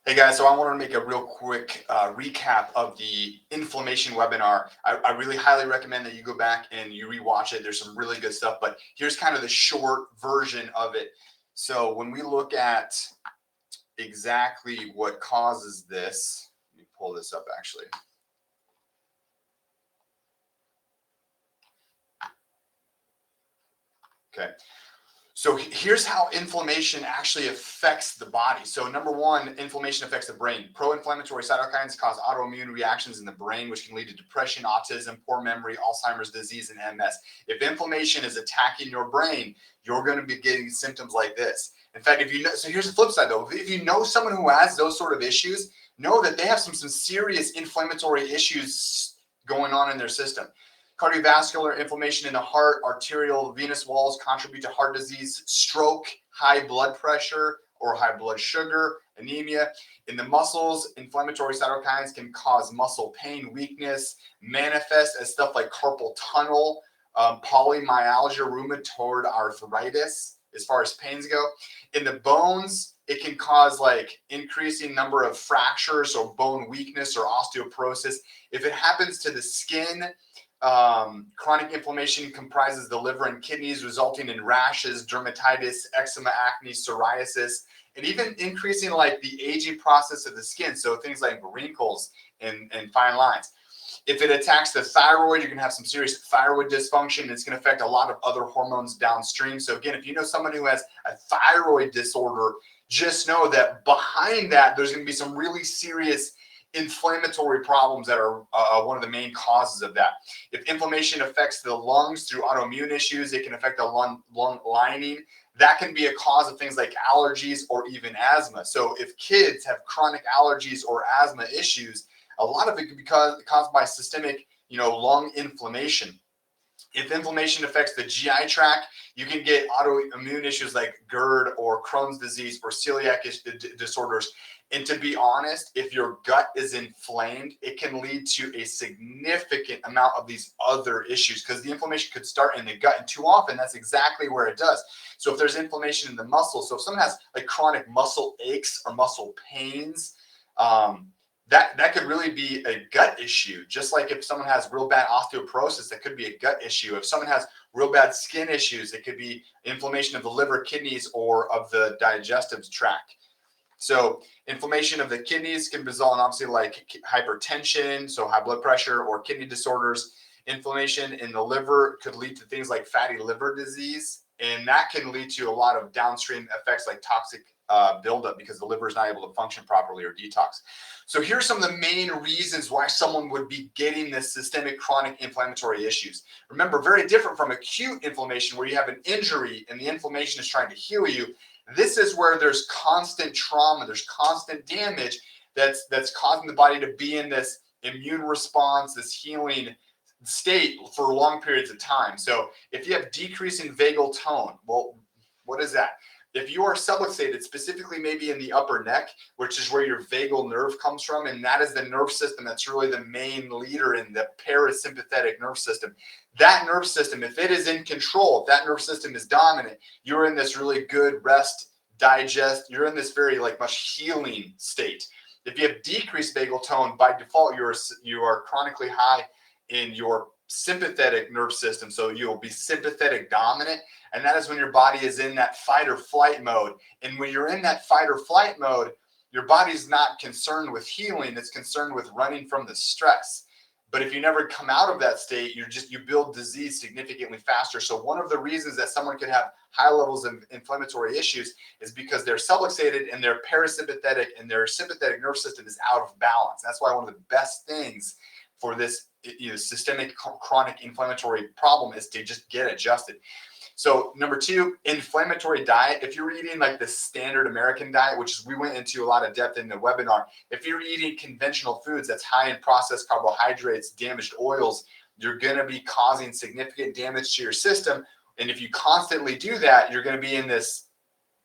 Hey guys, so I want to make a real quick recap of the inflammation webinar. I really highly recommend that you go back and you rewatch it. There's some really good stuff, but here's kind of the short version of it. So when we look at exactly what causes this, let me pull this up actually. Okay. So here's how inflammation actually affects the body. So number one, inflammation affects the brain. Pro-inflammatory cytokines cause autoimmune reactions in the brain, which can lead to depression, autism, poor memory, Alzheimer's disease, and MS. If inflammation is attacking your brain, you're going to be getting symptoms like this. In fact, if you know, so here's the flip side though. If you know someone who has those sort of issues, know that they have some serious inflammatory issues going on in their system. Cardiovascular inflammation in the heart, arterial, venous walls contribute to heart disease, stroke, high blood pressure or high blood sugar, anemia. In the muscles, inflammatory cytokines can cause muscle pain, weakness, manifest as stuff like carpal tunnel, polymyalgia, rheumatoid arthritis, as far as pains go. In the bones, it can cause like increasing number of fractures or bone weakness or osteoporosis. If it happens to the skin, chronic inflammation comprises the liver and kidneys, resulting in rashes, dermatitis, eczema, acne, psoriasis, and even increasing like the aging process of the skin. So things like wrinkles and fine lines. If it attacks the thyroid, you're going to have some serious thyroid dysfunction. It's going to affect a lot of other hormones downstream. So again, if you know someone who has a thyroid disorder, just know that behind that, there's going to be some really serious inflammatory problems that are one of the main causes of that. If inflammation affects the lungs through autoimmune issues, it can affect the lung lining. That can be a cause of things like allergies or even asthma. So if kids have chronic allergies or asthma issues, a lot of it can be caused by systemic, lung inflammation. If inflammation affects the GI tract, you can get autoimmune issues like GERD or Crohn's disease or celiac disorders. And to be honest, if your gut is inflamed, it can lead to a significant amount of these other issues because the inflammation could start in the gut, and too often that's exactly where it does. So if there's inflammation in the muscles, so if someone has like chronic muscle aches or muscle pains, that could really be a gut issue. Just like if someone has real bad osteoporosis, that could be a gut issue. If someone has real bad skin issues, it could be inflammation of the liver, kidneys, or of the digestive tract. So inflammation of the kidneys can result in obviously like hypertension, so high blood pressure, or kidney disorders. Inflammation in the liver could lead to things like fatty liver disease, and that can lead to a lot of downstream effects like toxic buildup because the liver is not able to function properly or detox. So here's some of the main reasons why someone would be getting this systemic chronic inflammatory issues. Remember, very different from acute inflammation where you have an injury and the inflammation is trying to heal you. This is where there's constant trauma, there's constant damage that's causing the body to be in this immune response, this healing state for long periods of time. So if you have decreasing vagal tone, well, what is that? If you are subluxated, specifically maybe in the upper neck, which is where your vagal nerve comes from, and that is the nerve system that's really the main leader in the parasympathetic nerve system. That nerve system, if it is in control, if that nerve system is dominant, you're in this really good rest, digest, you're in this very like much healing state. If you have decreased vagal tone, by default, you are chronically high in your sympathetic nerve system. So you'll be sympathetic dominant. And that is when your body is in that fight or flight mode. And when you're in that fight or flight mode, your body's not concerned with healing. It's concerned with running from the stress. But if you never come out of that state, you build disease significantly faster. So one of the reasons that someone could have high levels of inflammatory issues is because they're subluxated and their parasympathetic and their sympathetic nerve system is out of balance. That's why one of the best things for this systemic chronic inflammatory problem is to just get adjusted. So number two, inflammatory diet. If you're eating like the standard American diet, which we went into a lot of depth in the webinar, if you're eating conventional foods that's high in processed carbohydrates, damaged oils, you're going to be causing significant damage to your system. And if you constantly do that, you're going to be in this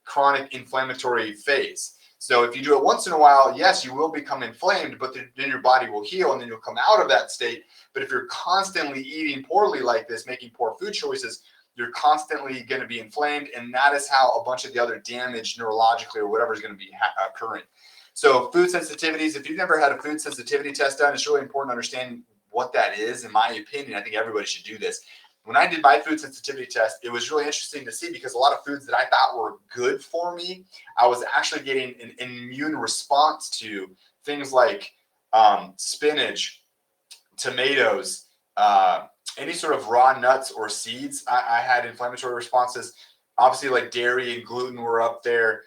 chronic inflammatory phase. So if you do it once in a while, yes, you will become inflamed, but then your body will heal and then you'll come out of that state. But if you're constantly eating poorly like this, making poor food choices, you're constantly going to be inflamed, and that is how a bunch of the other damage neurologically or whatever is going to be occurring. So food sensitivities, if you've never had a food sensitivity test done, it's really important to understand what that is. In my opinion, I think everybody should do this. When I did my food sensitivity test, it was really interesting to see because a lot of foods that I thought were good for me, I was actually getting an immune response to things like spinach, tomatoes, any sort of raw nuts or seeds. I had inflammatory responses. Obviously, like dairy and gluten were up there.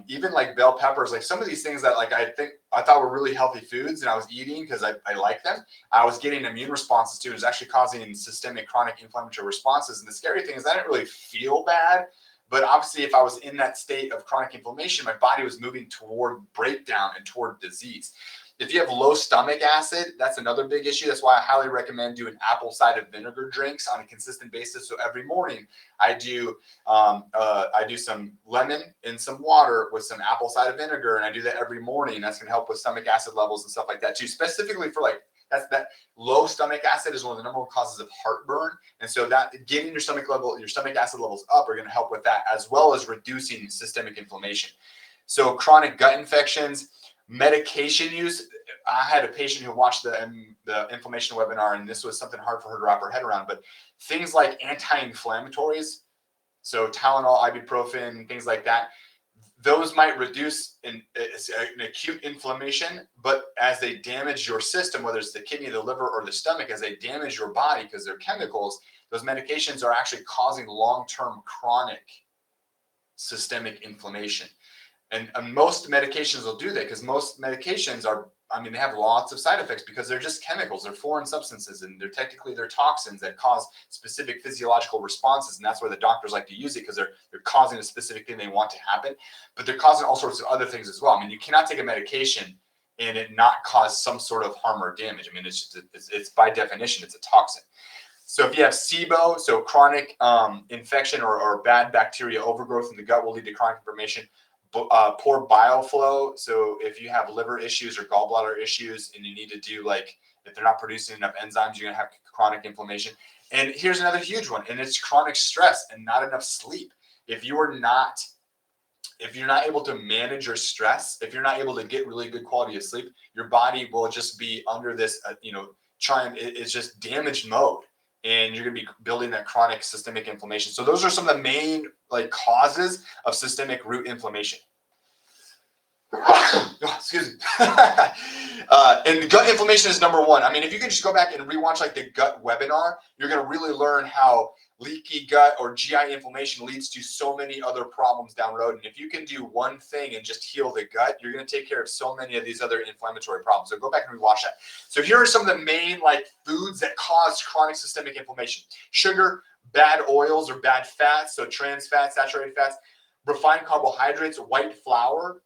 Even like bell peppers, like some of these things that like I thought were really healthy foods and I was eating because I like them. I was getting immune responses to. It was actually causing systemic chronic inflammatory responses. And the scary thing is I didn't really feel bad, but obviously if I was in that state of chronic inflammation, my body was moving toward breakdown and toward disease. If you have low stomach acid, that's another big issue. That's why I highly recommend doing apple cider vinegar drinks on a consistent basis. So every morning I do some lemon in some water with some apple cider vinegar, and I do that every morning. That's going to help with stomach acid levels and stuff like that too. Specifically for like that low stomach acid is one of the number one causes of heartburn, and so that getting your stomach acid levels up are going to help with that, as well as reducing systemic inflammation. So chronic gut infections. Medication use. I had a patient who watched the inflammation webinar, and this was something hard for her to wrap her head around. But things like anti-inflammatories, so Tylenol, ibuprofen, things like that, those might reduce an acute inflammation. But as they damage your system, whether it's the kidney, the liver, or the stomach, as they damage your body because they're chemicals, those medications are actually causing long-term chronic systemic inflammation. And most medications will do that because most medications they have lots of side effects because they're just chemicals. They're foreign substances, and they're toxins that cause specific physiological responses. And that's where the doctors like to use it because they're causing a specific thing they want to happen, but they're causing all sorts of other things as well. I mean, you cannot take a medication and it not cause some sort of harm or damage. I mean, it's by definition, it's a toxin. So if you have SIBO, so chronic infection or bad bacteria overgrowth in the gut will lead to chronic inflammation. Poor bile flow. So if you have liver issues or gallbladder issues and you need to do if they're not producing enough enzymes, you're going to have chronic inflammation. And here's another huge one, and it's chronic stress and not enough sleep. If you're not able to manage your stress, if you're not able to get really good quality of sleep, your body will just be under this, it's just damaged mode. And you're going to be building that chronic systemic inflammation. So those are some of the main causes of systemic root inflammation. Excuse me. And gut inflammation is number one. I mean, if you can just go back and rewatch the gut webinar, you're going to really learn how leaky gut or GI inflammation leads to so many other problems down the road. And if you can do one thing and just heal the gut, you're going to take care of so many of these other inflammatory problems. So go back and rewatch that. So here are some of the main foods that cause chronic systemic inflammation: sugar, bad oils or bad fats, so trans fats, saturated fats, refined carbohydrates, white flour,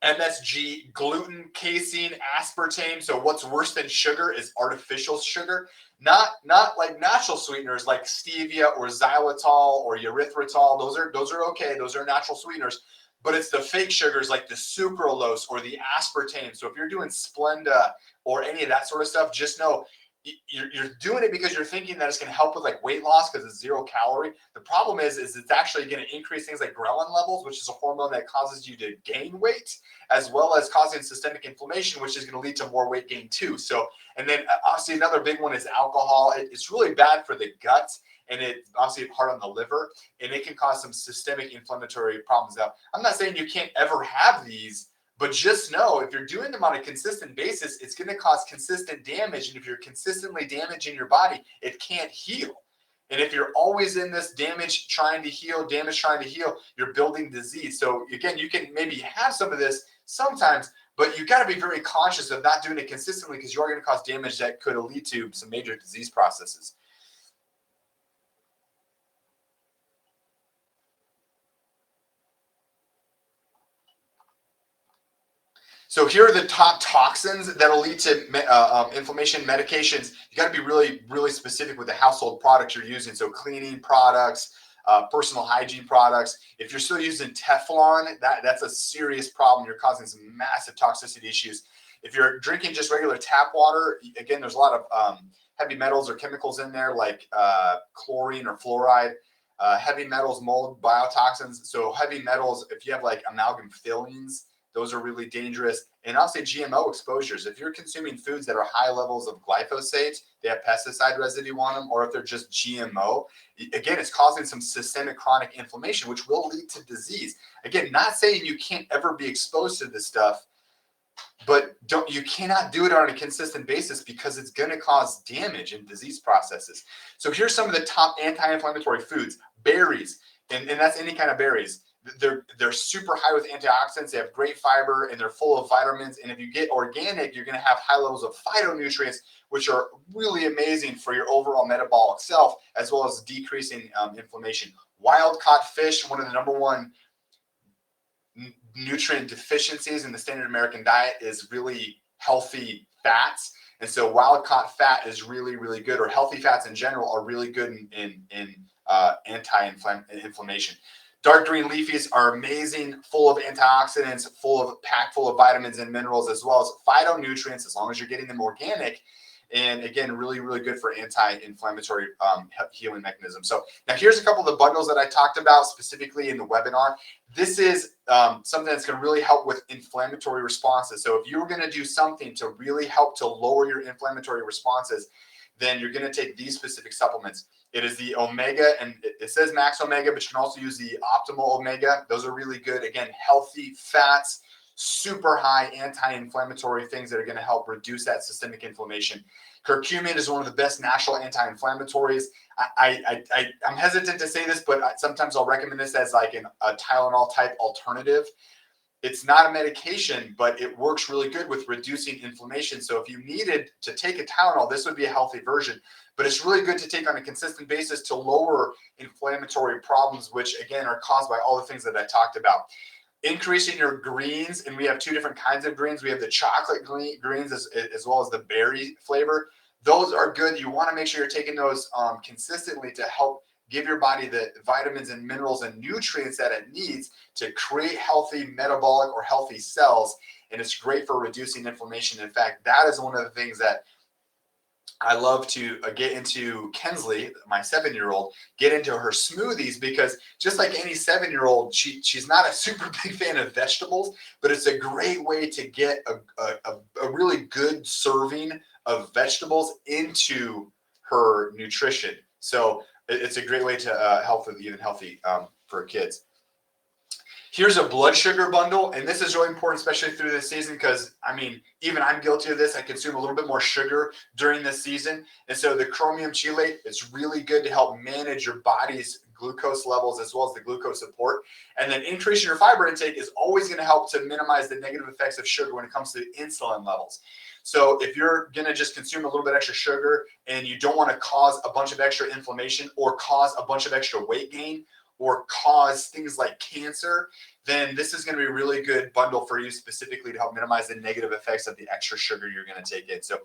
MSG, gluten, casein, aspartame. So what's worse than sugar is artificial sugar, not like natural sweeteners like stevia or xylitol or erythritol. Those are okay. Those are natural sweeteners, but it's the fake sugars like the sucralose or the aspartame. So if you're doing Splenda or any of that sort of stuff, just know you're doing it because you're thinking that it's going to help with weight loss because it's 0 calorie. The problem is it's actually going to increase things like ghrelin levels, which is a hormone that causes you to gain weight, as well as causing systemic inflammation, which is going to lead to more weight gain too. So, and then obviously another big one is alcohol. It's really bad for the gut, and it obviously hard on the liver, and it can cause some systemic inflammatory problems. Now, I'm not saying you can't ever have these, but just know if you're doing them on a consistent basis, it's going to cause consistent damage. And if you're consistently damaging your body, it can't heal. And if you're always in this damage trying to heal, you're building disease. So again, you can maybe have some of this sometimes, but you got to be very conscious of not doing it consistently because you are going to cause damage that could lead to some major disease processes. So here are the top toxins that'll lead to inflammation medications. You got to be really, really specific with the household products you're using. So cleaning products, personal hygiene products. If you're still using Teflon, that's a serious problem. You're causing some massive toxicity issues. If you're drinking just regular tap water, again, there's a lot of heavy metals or chemicals in there like chlorine or fluoride. Heavy metals, mold, biotoxins. So heavy metals, if you have like amalgam fillings, those are really dangerous. And I'll say GMO exposures. If you're consuming foods that are high levels of glyphosate, they have pesticide residue on them, or if they're just GMO, again, it's causing some systemic chronic inflammation, which will lead to disease. Again, not saying you can't ever be exposed to this stuff, but you cannot do it on a consistent basis because it's going to cause damage in disease processes. So here's some of the top anti-inflammatory foods: berries, and that's any kind of berries. They're super high with antioxidants. They have great fiber and they're full of vitamins. And if you get organic, you're going to have high levels of phytonutrients, which are really amazing for your overall metabolic self, as well as decreasing inflammation. Wild caught fish, one of the number one nutrient deficiencies in the standard American diet is really healthy fats. And so wild caught fat is really, really good, or healthy fats in general are really good in anti-inflammation. Dark green leafies are amazing, full of antioxidants, packed full of vitamins and minerals, as well as phytonutrients, as long as you're getting them organic. And again, really, really good for anti-inflammatory healing mechanisms. So now here's a couple of the bundles that I talked about specifically in the webinar. This is something that's going to really help with inflammatory responses. So if you were going to do something to really help to lower your inflammatory responses, then you're going to take these specific supplements. It is the omega, and it says max omega, but you can also use the optimal omega. Those are really good. Again, healthy fats, super high anti-inflammatory things that are going to help reduce that systemic inflammation. Curcumin is one of the best natural anti-inflammatories. I'm hesitant to say this, but sometimes I'll recommend this as like a Tylenol type alternative. It's not a medication, but it works really good with reducing inflammation. So if you needed to take a Tylenol, this would be a healthy version. But it's really good to take on a consistent basis to lower inflammatory problems, which again are caused by all the things that I talked about. Increasing your greens, and we have two different kinds of greens. We have the chocolate greens as well as the berry flavor. Those are good. You want to make sure you're taking those consistently to help give your body the vitamins and minerals and nutrients that it needs to create healthy metabolic or healthy cells. And it's great for reducing inflammation. In fact, that is one of the things that I love to get into Kensley, my 7-year-old, get into her smoothies, because just like any 7-year-old, she's not a super big fan of vegetables, but it's a great way to get a really good serving of vegetables into her nutrition. So it's a great way to help with even healthy for kids. Here's a blood sugar bundle, and this is really important, especially through this season, because I mean, even I'm guilty of this. I consume a little bit more sugar during this season, and so the chromium chelate is really good to help manage your body's glucose levels as well as the glucose support. And then increasing your fiber intake is always going to help to minimize the negative effects of sugar when it comes to insulin levels. So if you're going to just consume a little bit extra sugar and you don't want to cause a bunch of extra inflammation or cause a bunch of extra weight gain, or cause things like cancer, then this is going to be a really good bundle for you specifically to help minimize the negative effects of the extra sugar you're going to take in. So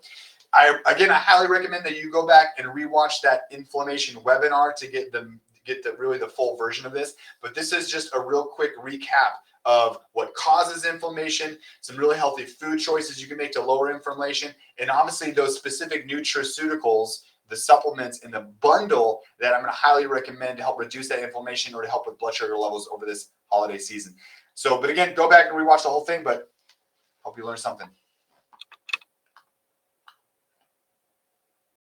I highly recommend that you go back and rewatch that inflammation webinar to get the full version of this. But this is just a real quick recap of what causes inflammation, some really healthy food choices you can make to lower inflammation, and obviously those specific nutraceuticals, the supplements in the bundle that I'm going to highly recommend to help reduce that inflammation or to help with blood sugar levels over this holiday season. So, but again, go back and rewatch the whole thing, but hope you learned something.